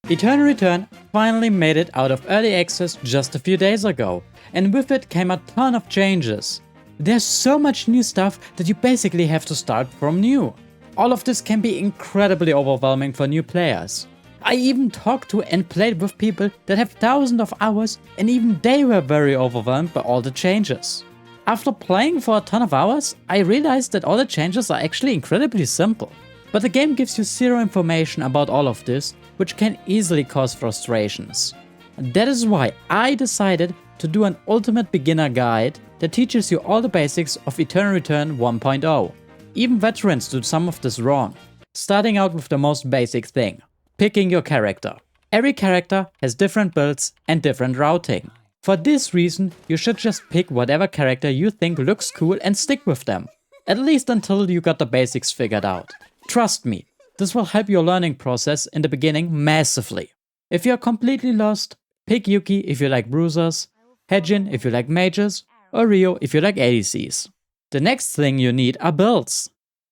Eternal Return finally made it out of early access just a few days ago, and with it came a ton of changes. There's so much new stuff that you basically have to start from new. All of this can be incredibly overwhelming for new players. I even talked to and played with people that have thousands of hours, and even they were very overwhelmed by all the changes. After playing for a ton of hours, I realized that all the changes are actually incredibly simple. But the game gives you zero information about all of this, which can easily cause frustrations. That is why I decided to do an ultimate beginner guide that teaches you all the basics of Eternal Return 1.0. Even veterans do some of this wrong. Starting out with the most basic thing, picking your character. Every character has different builds and different routing. For this reason, you should just pick whatever character you think looks cool and stick with them. At least until you got the basics figured out. Trust me, this will help your learning process in the beginning massively. If you're completely lost, pick Yuki if you like bruisers, Hejin if you like mages, or Ryo if you like ADCs. The next thing you need are builds.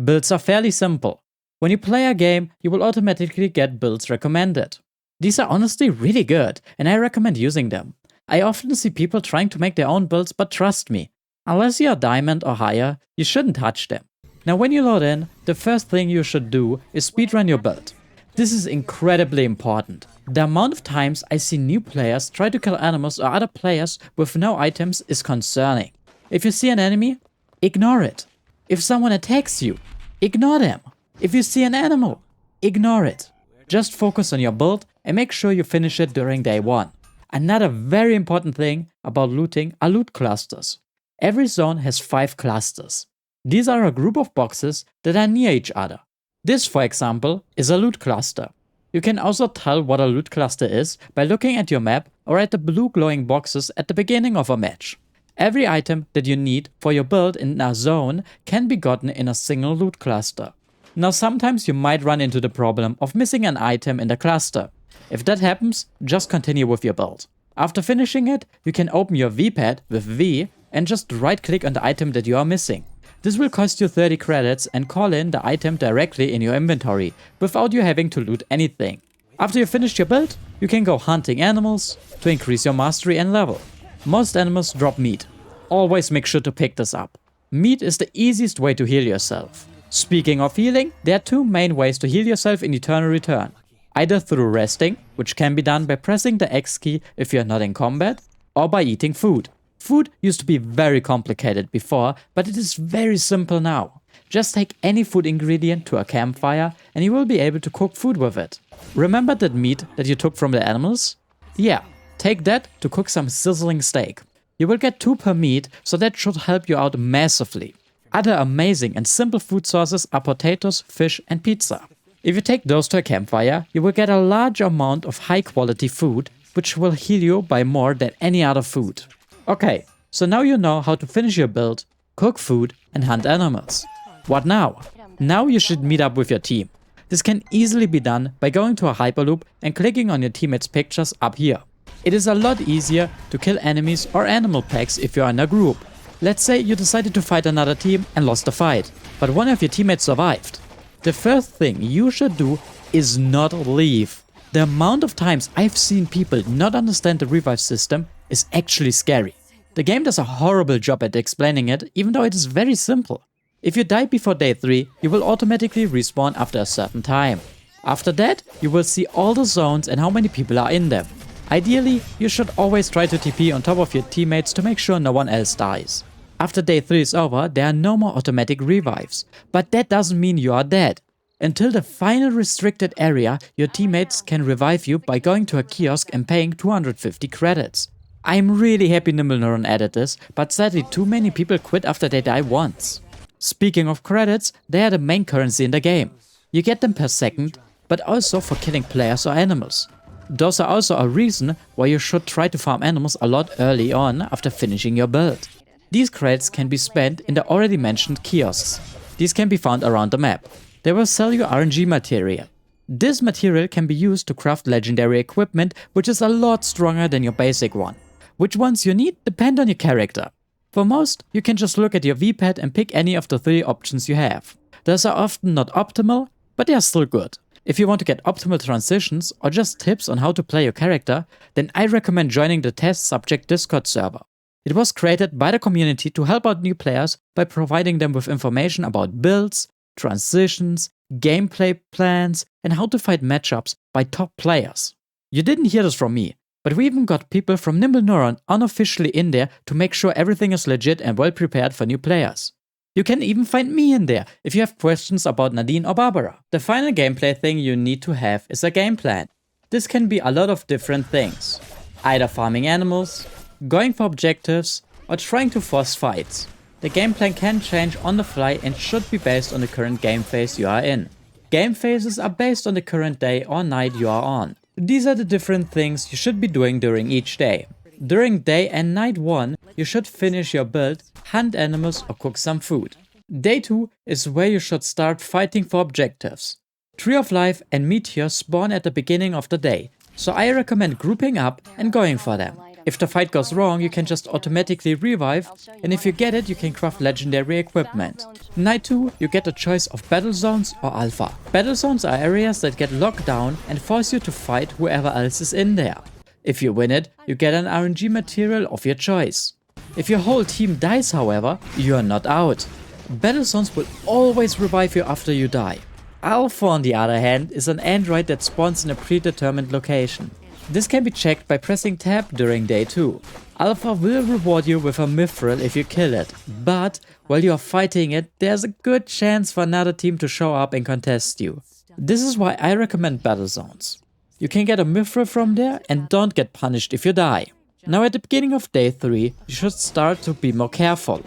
Builds are fairly simple. When you play a game, you will automatically get builds recommended. These are honestly really good, and I recommend using them. I often see people trying to make their own builds, but trust me, unless you are diamond or higher, you shouldn't touch them. Now when you load in, the first thing you should do is speedrun your build. This is incredibly important. The amount of times I see new players try to kill animals or other players with no items is concerning. If you see an enemy, ignore it. If someone attacks you, ignore them. If you see an animal, ignore it. Just focus on your build and make sure you finish it during day 1. Another very important thing about looting are loot clusters. Every zone has 5 clusters. These are a group of boxes that are near each other. This, for example, is a loot cluster. You can also tell what a loot cluster is by looking at your map or at the blue glowing boxes at the beginning of a match. Every item that you need for your build in a zone can be gotten in a single loot cluster. Now sometimes you might run into the problem of missing an item in the cluster. If that happens, just continue with your build. After finishing it, you can open your V-pad with V and just right click on the item that you are missing. This will cost you 30 credits and call in the item directly in your inventory, without you having to loot anything. After you finish your build, you can go hunting animals to increase your mastery and level. Most animals drop meat. Always make sure to pick this up. Meat is the easiest way to heal yourself. Speaking of healing, there are 2 main ways to heal yourself in Eternal Return. Either through resting, which can be done by pressing the X key if you are not in combat, or by eating food. Food used to be very complicated before, but it is very simple now. Just take any food ingredient to a campfire and you will be able to cook food with it. Remember that meat that you took from the animals? Yeah, take that to cook some sizzling steak. You will get 2 per meat, so that should help you out massively. Other amazing and simple food sources are potatoes, fish and pizza. If you take those to a campfire, you will get a large amount of high quality food, which will heal you by more than any other food. Okay, so now you know how to finish your build, cook food and hunt animals. What now? Now you should meet up with your team. This can easily be done by going to a hyperloop and clicking on your teammates' pictures up here. It is a lot easier to kill enemies or animal packs if you are in a group. Let's say you decided to fight another team and lost the fight, but one of your teammates survived. The first thing you should do is not leave. The amount of times I've seen people not understand the revive system is actually scary. The game does a horrible job at explaining it, even though it is very simple. If you die before day 3, you will automatically respawn after a certain time. After that, you will see all the zones and how many people are in them. Ideally, you should always try to TP on top of your teammates to make sure no one else dies. After day 3 is over, there are no more automatic revives, but that doesn't mean you are dead. Until the final restricted area, your teammates can revive you by going to a kiosk and paying 250 credits. I'm really happy Nimblneuron added this, but sadly too many people quit after they die once. Speaking of credits, they are the main currency in the game. You get them per second, but also for killing players or animals. Those are also a reason why you should try to farm animals a lot early on after finishing your build. These credits can be spent in the already mentioned kiosks. These can be found around the map. They will sell you RNG material. This material can be used to craft legendary equipment, which is a lot stronger than your basic one. Which ones you need depend on your character. For most, you can just look at your V-pad and pick any of the 3 options you have. Those are often not optimal, but they are still good. If you want to get optimal transitions or just tips on how to play your character, then I recommend joining the Test Subject Discord server. It was created by the community to help out new players by providing them with information about builds, transitions, gameplay plans, and how to fight matchups by top players. You didn't hear this from me, but we even got people from Nimble Neuron unofficially in there to make sure everything is legit and well prepared for new players. You can even find me in there if you have questions about Nadine or Barbara. The final gameplay thing you need to have is a game plan. This can be a lot of different things. Either farming animals, going for objectives, or trying to force fights. The game plan can change on the fly and should be based on the current game phase you are in. Game phases are based on the current day or night you are on. These are the different things you should be doing during each day. During day and night 1, you should finish your build, hunt animals or cook some food. Day 2 is where you should start fighting for objectives. Tree of Life and Meteor spawn at the beginning of the day, so I recommend grouping up and going for them. If the fight goes wrong, you can just automatically revive, and if you get it, you can craft legendary equipment. Night 2, you get a choice of battle zones or alpha. Battle zones are areas that get locked down and force you to fight whoever else is in there. If you win it, you get an RNG material of your choice. If your whole team dies, however, you are not out. Battle zones will always revive you after you die. Alpha, on the other hand, is an android that spawns in a predetermined location. This can be checked by pressing tab during day 2. Alpha will reward you with a mithril if you kill it, but while you are fighting it, there's a good chance for another team to show up and contest you. This is why I recommend battle zones. You can get a mithril from there and don't get punished if you die. Now at the beginning of day 3, you should start to be more careful.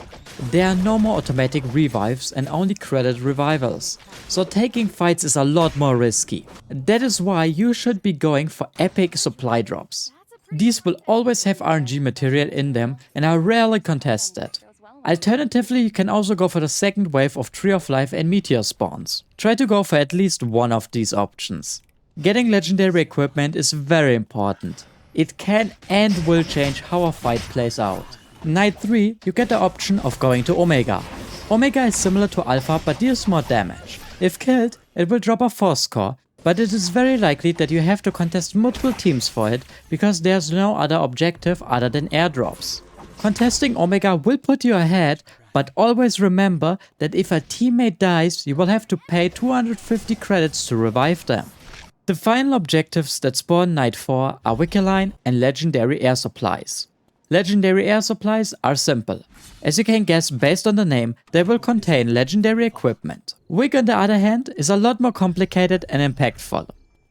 There are no more automatic revives and only credit revivals, so taking fights is a lot more risky. That is why you should be going for epic supply drops. These will always have RNG material in them and are rarely contested. Alternatively, you can also go for the second wave of Tree of Life and Meteor spawns. Try to go for at least one of these options. Getting legendary equipment is very important. It can and will change how a fight plays out. Night 3, you get the option of going to Omega. Omega is similar to Alpha but deals more damage. If killed, it will drop a force score, but it is very likely that you have to contest multiple teams for it because there's no other objective other than airdrops. Contesting Omega will put you ahead, but always remember that if a teammate dies, you will have to pay 250 credits to revive them. The final objectives that spawn night 4 are Wickerline and legendary air supplies. Legendary air supplies are simple. As you can guess based on the name, they will contain legendary equipment. Wick, on the other hand, is a lot more complicated and impactful.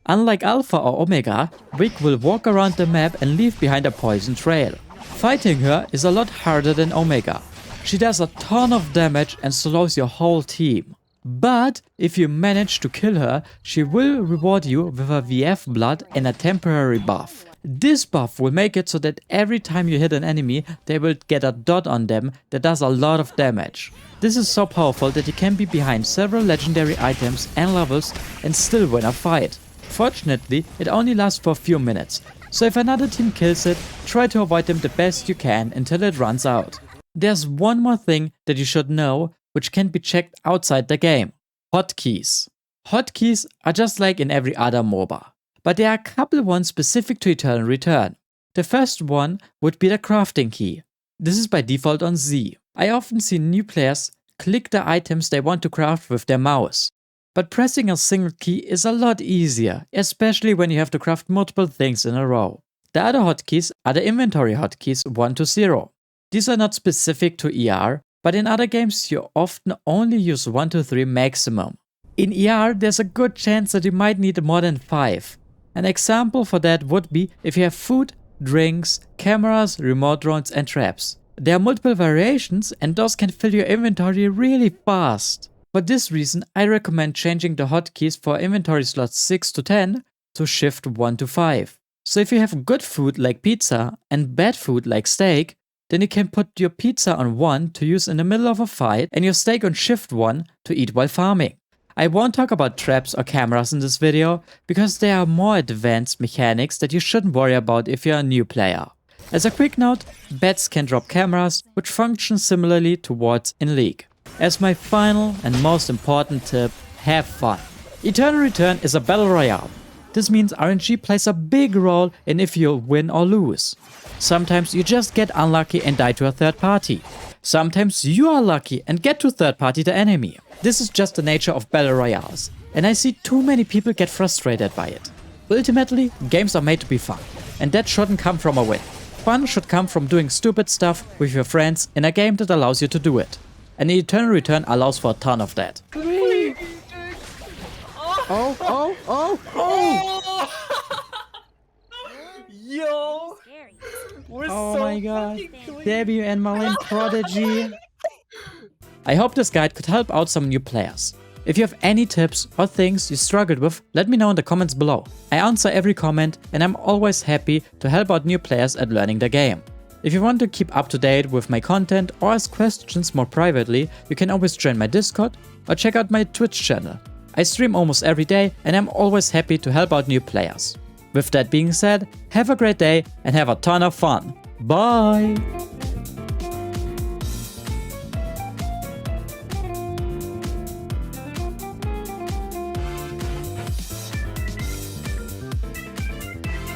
Unlike Alpha or Omega, Wick will walk around the map and leave behind a poison trail. Fighting her is a lot harder than Omega. She does a ton of damage and slows your whole team. But if you manage to kill her, she will reward you with a VF blood and a temporary buff. This buff will make it so that every time you hit an enemy, they will get a dot on them that does a lot of damage. This is so powerful that you can be behind several legendary items and levels and still win a fight. Fortunately, it only lasts for a few minutes, so if another team kills it, try to avoid them the best you can until it runs out. There's one more thing that you should know, which can be checked outside the game. Hotkeys. Hotkeys are just like in every other MOBA, but there are a couple ones specific to Eternal Return. The first one would be the crafting key. This is by default on Z. I often see new players click the items they want to craft with their mouse. But pressing a single key is a lot easier, especially when you have to craft multiple things in a row. The other hotkeys are the inventory hotkeys 1 to 0. These are not specific to ER, but in other games you often only use 1 to 3 maximum. In ER there's a good chance that you might need more than 5. An example for that would be if you have food, drinks, cameras, remote drones and traps. There are multiple variations and those can fill your inventory really fast. For this reason I recommend changing the hotkeys for inventory slots 6 to 10 to shift 1 to 5. So if you have good food like pizza and bad food like steak, then you can put your pizza on 1 to use in the middle of a fight and your steak on shift 1 to eat while farming. I won't talk about traps or cameras in this video because there are more advanced mechanics that you shouldn't worry about if you're a new player. As a quick note, bets can drop cameras which function similarly to wards in League. As my final and most important tip, have fun. Eternal Return is a battle royale. This means RNG plays a big role in if you'll win or lose. Sometimes you just get unlucky and die to a third party. Sometimes you are lucky and get to third party the enemy. This is just the nature of battle royales, and I see too many people get frustrated by it. Ultimately, games are made to be fun, and that shouldn't come from a win. Fun should come from doing stupid stuff with your friends in a game that allows you to do it. And Eternal Return allows for a ton of that. Yo! We're Oh so my god. fucking Debut and Marlene Prodigy. I hope this guide could help out some new players. If you have any tips or things you struggled with, let me know in the comments below. I answer every comment and I'm always happy to help out new players at learning the game. If you want to keep up to date with my content or ask questions more privately, you can always join my Discord or check out my Twitch channel. I stream almost every day and I'm always happy to help out new players. With that being said, have a great day and have a ton of fun. Bye!